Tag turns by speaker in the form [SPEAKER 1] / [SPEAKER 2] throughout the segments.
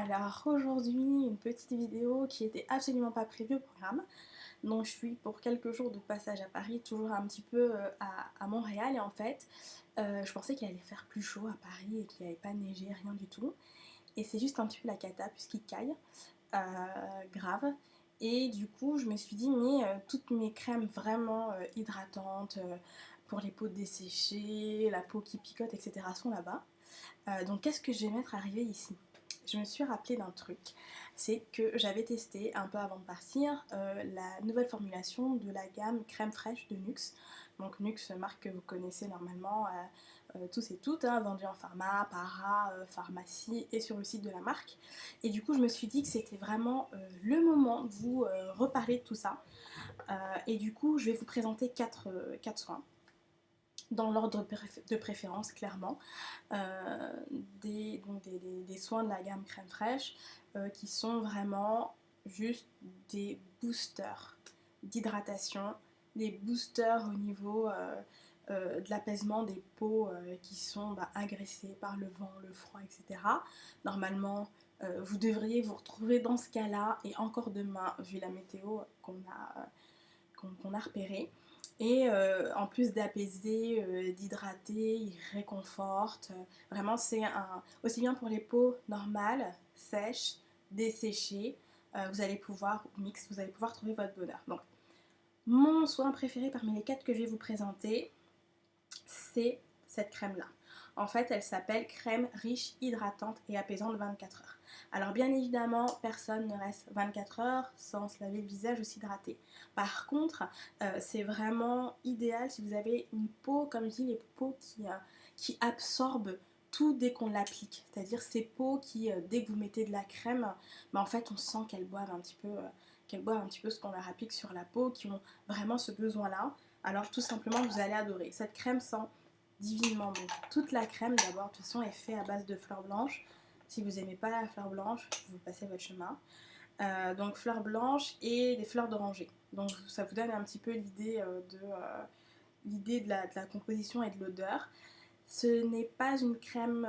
[SPEAKER 1] Alors aujourd'hui, une petite vidéo qui était absolument pas prévue au programme. Donc je suis pour quelques jours de passage à Paris, toujours un petit peu à Montréal. Et en fait, je pensais qu'il allait faire plus chaud à Paris et qu'il n'allait pas neiger, rien du tout. Et c'est juste un petit peu la cata puisqu'il caille, grave. Et du coup, je me suis dit, mais toutes mes crèmes vraiment hydratantes pour les peaux desséchées, la peau qui picote, etc. sont là-bas. Donc qu'est-ce que je vais mettre arrivé ici? Je me suis rappelé d'un truc, c'est que j'avais testé un peu avant de partir la nouvelle formulation de la gamme crème fraîche de Nuxe. Donc Nuxe, marque que vous connaissez normalement tous et toutes, hein, vendue en pharma, para, pharmacie et sur le site de la marque. Et du coup je me suis dit que c'était vraiment le moment de vous reparler de tout ça. Et du coup je vais vous présenter quatre soins dans l'ordre de préférence clairement, des soins de la gamme crème fraîche qui sont vraiment juste des boosters d'hydratation, des boosters au niveau de l'apaisement des peaux qui sont agressées par le vent, le froid, etc. Normalement, vous devriez vous retrouver dans ce cas-là, et encore demain, vu la météo qu'on a repérée. Et en plus d'apaiser, d'hydrater, il réconforte. Vraiment, c'est aussi bien pour les peaux normales, sèches, desséchées. Vous allez pouvoir, vous allez pouvoir trouver votre bonheur. Donc, mon soin préféré parmi les 4 que je vais vous présenter, c'est cette crème-là. En fait, elle s'appelle crème riche, hydratante et apaisante 24 heures. Alors bien évidemment, personne ne reste 24 heures sans se laver le visage ou s'hydrater. Par contre, c'est vraiment idéal si vous avez une peau, comme je dis, les peaux qui absorbent tout dès qu'on l'applique. C'est-à-dire ces peaux qui, dès que vous mettez de la crème, en fait on sent qu'elles boivent un petit peu, ce qu'on leur applique sur la peau, qui ont vraiment ce besoin-là. Alors tout simplement, vous allez adorer. Cette crème sent divinement bon. Toute la crème d'abord, de toute façon, est faite à base de fleurs blanches. Si vous n'aimez pas la fleur blanche, vous passez votre chemin. Donc fleurs blanches et des fleurs d'oranger. Donc ça vous donne un petit peu l'idée de la composition et de l'odeur. Ce n'est pas une crème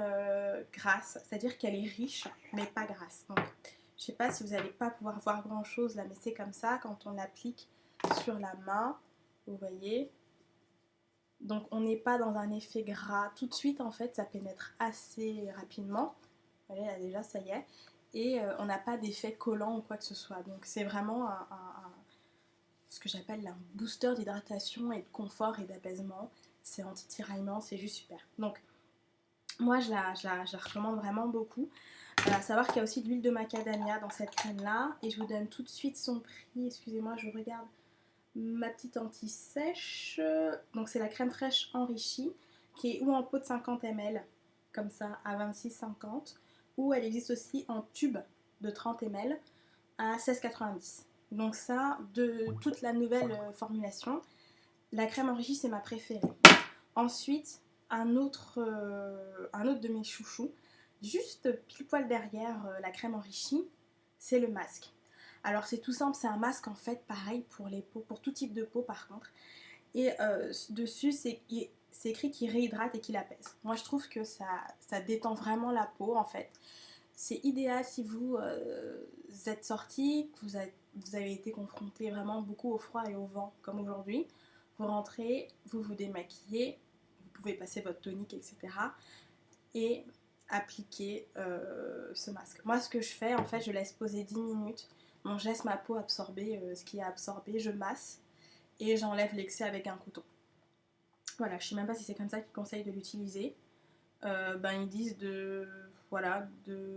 [SPEAKER 1] grasse, c'est-à-dire qu'elle est riche, mais pas grasse. Donc je sais pas si vous n'allez pas pouvoir voir grand chose là, mais c'est comme ça quand on l'applique sur la main. Vous voyez, donc on n'est pas dans un effet gras tout de suite, en fait ça pénètre assez rapidement. Vous voyez là déjà ça y est. Et on n'a pas d'effet collant ou quoi que ce soit. Donc c'est vraiment ce que j'appelle un booster d'hydratation et de confort et d'apaisement. C'est anti-tiraillement, c'est juste super. Donc moi je la recommande vraiment beaucoup. À savoir qu'il y a aussi de l'huile de macadamia dans cette crème là. Et je vous donne tout de suite son prix. Excusez-moi, je regarde ma petite anti-sèche. Donc c'est la crème fraîche enrichie qui est ou en pot de 50 ml comme ça à 26,50, ou elle existe aussi en tube de 30 ml à 16,90. Donc ça, de toute la nouvelle formulation, la crème enrichie c'est ma préférée. Ensuite, un autre de mes chouchous, juste pile poil derrière la crème enrichie, c'est le masque. Alors c'est tout simple, c'est un masque en fait pareil pour les peaux, pour tout type de peau par contre. Et dessus c'est écrit qu'il réhydrate et qu'il apaise. Moi je trouve que ça détend vraiment la peau en fait. C'est idéal si vous êtes sorti, que vous avez été confronté vraiment beaucoup au froid et au vent comme aujourd'hui. Vous rentrez, vous vous démaquillez, vous pouvez passer votre tonique, etc. Et appliquer ce masque. Moi ce que je fais en fait, je laisse poser 10 minutes. Donc je laisse ma peau absorber ce qui est absorbé, je masse et j'enlève l'excès avec un coton. Voilà, je sais même pas si c'est comme ça qu'ils conseillent de l'utiliser. Ils disent de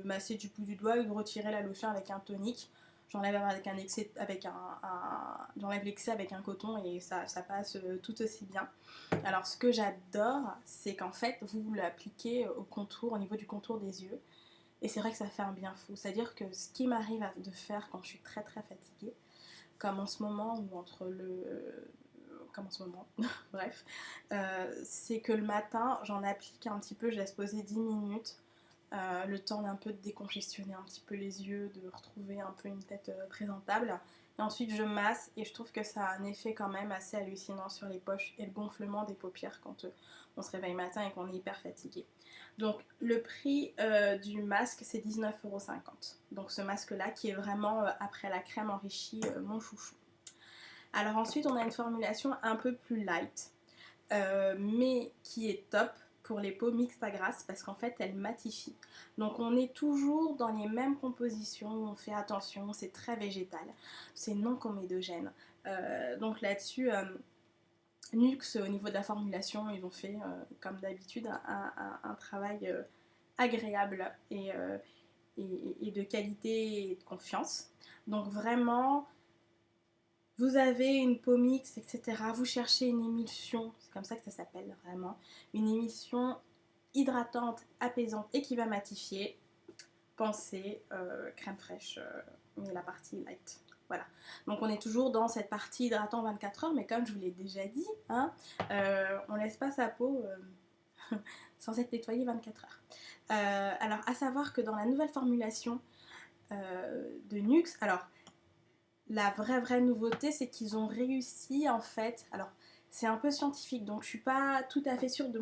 [SPEAKER 1] masser du bout du doigt et de retirer la lotion avec un tonique. J'enlève avec un excès, j'enlève l'excès avec un coton et ça passe tout aussi bien. Alors ce que j'adore, c'est qu'en fait vous l'appliquez au contour, au niveau du contour des yeux. Et c'est vrai que ça fait un bien fou. C'est-à-dire que ce qui m'arrive de faire quand je suis très très fatiguée, comme en ce moment ou entre le comme en ce moment, bref, c'est que le matin j'en applique un petit peu, je laisse poser 10 minutes le temps d'un peu de décongestionner un petit peu les yeux, de retrouver un peu une tête présentable. Et ensuite je masse et je trouve que ça a un effet quand même assez hallucinant sur les poches et le gonflement des paupières quand on se réveille matin et qu'on est hyper fatigué. Donc le prix du masque c'est 19,50 €. Donc ce masque là qui est vraiment après la crème enrichie mon chouchou. Alors ensuite on a une formulation un peu plus light mais qui est top pour les peaux mixtes à grasse parce qu'en fait elle matifie. Donc on est toujours dans les mêmes compositions, on fait attention, c'est très végétal, c'est non comédogène. Donc là-dessus, Nuxe au niveau de la formulation, ils ont fait comme d'habitude un travail agréable et de qualité et de confiance. Donc vraiment, vous avez une peau mixte, etc. Vous cherchez une émulsion, c'est comme ça que ça s'appelle vraiment, une émulsion hydratante, apaisante et qui va matifier. Pensez crème fraîche, mais la partie light. Voilà. Donc on est toujours dans cette partie hydratant 24 heures, mais comme je vous l'ai déjà dit, hein, on laisse pas sa peau sans être nettoyée 24 heures. Alors à savoir que dans la nouvelle formulation de Nuxe, alors la vraie nouveauté, c'est qu'ils ont réussi en fait, alors c'est un peu scientifique, donc je suis pas tout à fait sûre de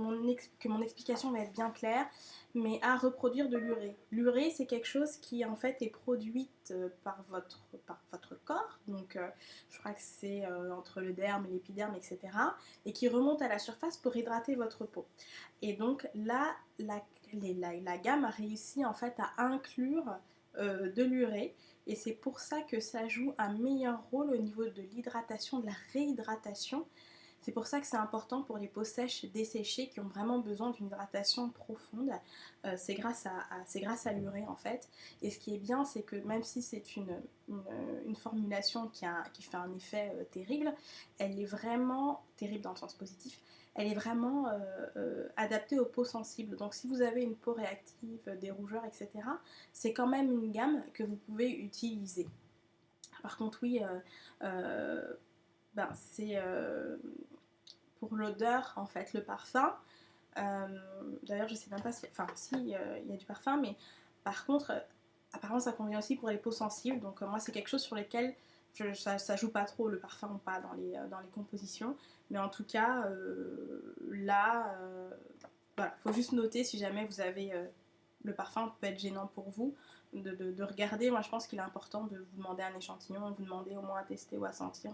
[SPEAKER 1] que mon explication va être bien claire, mais à reproduire de l'urée. L'urée, c'est quelque chose qui en fait est produite par votre corps, donc je crois que c'est entre le derme et l'épiderme, etc., et qui remonte à la surface pour hydrater votre peau. Et donc là, la gamme a réussi en fait à inclure de l'urée, et c'est pour ça que ça joue un meilleur rôle au niveau de l'hydratation, de la réhydratation. C'est pour ça que c'est important pour les peaux sèches desséchées qui ont vraiment besoin d'une hydratation profonde. C'est grâce à l'urée en fait. Et ce qui est bien, c'est que même si c'est une formulation qui fait un effet terrible, elle est vraiment terrible dans le sens positif. Elle est vraiment adaptée aux peaux sensibles. Donc si vous avez une peau réactive, des rougeurs, etc., c'est quand même une gamme que vous pouvez utiliser. Par contre, oui, c'est pour l'odeur, en fait, le parfum. D'ailleurs, je sais même pas si... Enfin, si, il y a du parfum, mais par contre, apparemment, ça convient aussi pour les peaux sensibles. Donc, moi, c'est quelque chose sur lequel ça joue pas trop, le parfum ou pas, dans les compositions. Mais en tout cas, là, voilà, faut juste noter si jamais vous avez... le parfum peut être gênant pour vous, de regarder. Moi, je pense qu'il est important de vous demander un échantillon, de vous demander au moins à tester ou à sentir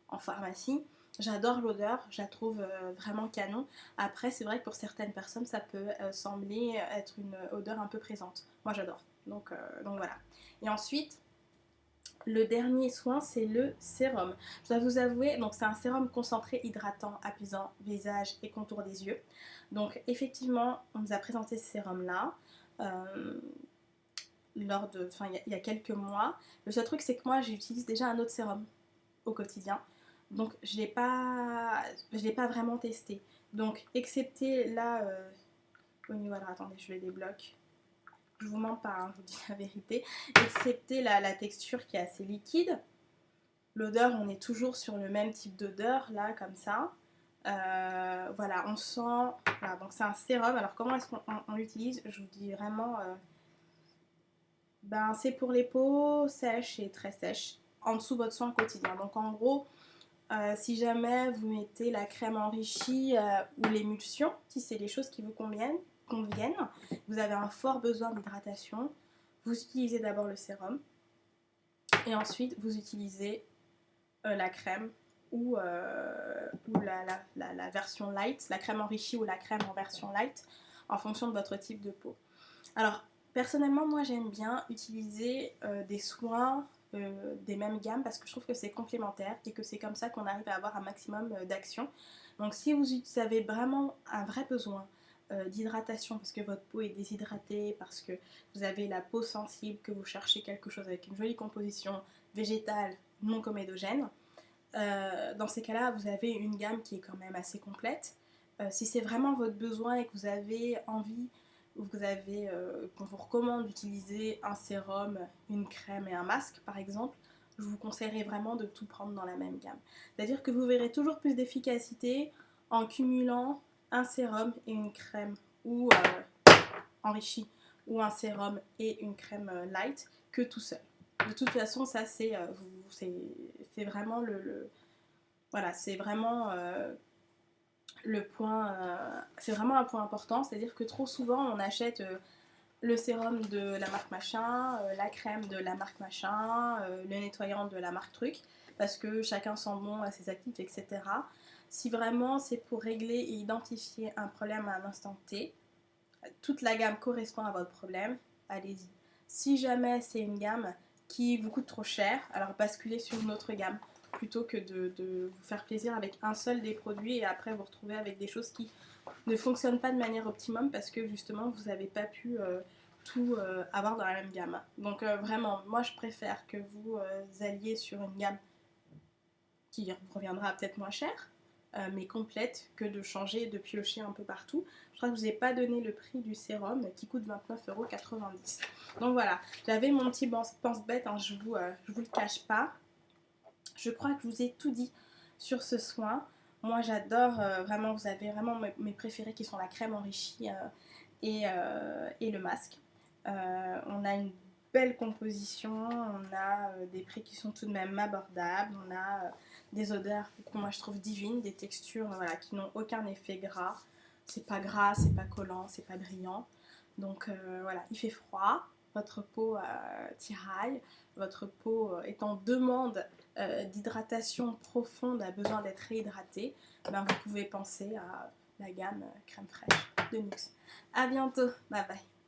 [SPEAKER 1] en pharmacie. J'adore l'odeur, je la trouve vraiment canon. Après, c'est vrai que pour certaines personnes, ça peut sembler être une odeur un peu présente. Moi, j'adore. Donc voilà. Et ensuite, le dernier soin, c'est le sérum. Je dois vous avouer, donc c'est un sérum concentré, hydratant, apaisant, visage et contour des yeux. Donc effectivement, on nous a présenté ce sérum-là. Il y a quelques mois. Le seul truc, c'est que moi, j'utilise déjà un autre sérum au quotidien. Donc, je l'ai pas vraiment testé. Donc, excepté là, au niveau... Alors, attendez, je le débloque. Je vous mens pas, hein, je vous dis la vérité. Excepté la texture qui est assez liquide. L'odeur, on est toujours sur le même type d'odeur, là, comme ça. Voilà, on sent... Voilà, donc c'est un sérum. Alors, comment est-ce qu'on l'utilise? Je vous dis vraiment... c'est pour les peaux sèches et très sèches, en dessous de votre soin quotidien. Donc, en gros... si jamais vous mettez la crème enrichie ou l'émulsion, si c'est les choses qui vous conviennent, vous avez un fort besoin d'hydratation, vous utilisez d'abord le sérum et ensuite vous utilisez la crème ou la version light, la crème enrichie ou la crème en version light en fonction de votre type de peau. Alors personnellement, moi j'aime bien utiliser des soins des mêmes gammes parce que je trouve que c'est complémentaire et que c'est comme ça qu'on arrive à avoir un maximum d'action. Donc si vous avez vraiment un vrai besoin d'hydratation parce que votre peau est déshydratée, parce que vous avez la peau sensible, que vous cherchez quelque chose avec une jolie composition végétale non comédogène, dans ces cas-là vous avez une gamme qui est quand même assez complète. Si c'est vraiment votre besoin et que vous avez envie ou qu'on vous recommande d'utiliser un sérum, une crème et un masque par exemple, je vous conseillerais vraiment de tout prendre dans la même gamme. C'est-à-dire que vous verrez toujours plus d'efficacité en cumulant un sérum et une crème ou enrichie ou un sérum et une crème light que tout seul. De toute façon, ça c'est vraiment voilà, c'est vraiment le point, c'est vraiment un point important, c'est-à-dire que trop souvent on achète le sérum de la marque machin, la crème de la marque machin, le nettoyant de la marque truc, parce que chacun sent bon à ses actifs, etc. Si vraiment c'est pour régler et identifier un problème à un instant T, toute la gamme correspond à votre problème, allez-y. Si jamais c'est une gamme qui vous coûte trop cher, alors basculez sur une autre gamme plutôt que de vous faire plaisir avec un seul des produits et après vous retrouver avec des choses qui ne fonctionnent pas de manière optimum parce que justement vous n'avez pas pu tout avoir dans la même gamme. Donc vraiment, moi je préfère que vous alliez sur une gamme qui vous reviendra peut-être moins cher, mais complète, que de changer et de piocher un peu partout. Je crois que je ne vous ai pas donné le prix du sérum qui coûte 29,90 €. Donc voilà, j'avais mon petit pense-bête, hein, je vous le cache pas. Je crois que je vous ai tout dit sur ce soin. Moi j'adore vraiment, vous avez vraiment mes préférés qui sont la crème enrichie et le masque. On a une belle composition, on a des prix qui sont tout de même abordables, on a des odeurs que moi je trouve divines, des textures voilà, qui n'ont aucun effet gras. C'est pas gras, c'est pas collant, c'est pas brillant. Donc voilà, il fait froid, votre peau tiraille, votre peau est en demande d'hydratation profonde, a besoin d'être réhydratée, ben, vous pouvez penser à la gamme crème fraîche de NYX. A bientôt, bye bye.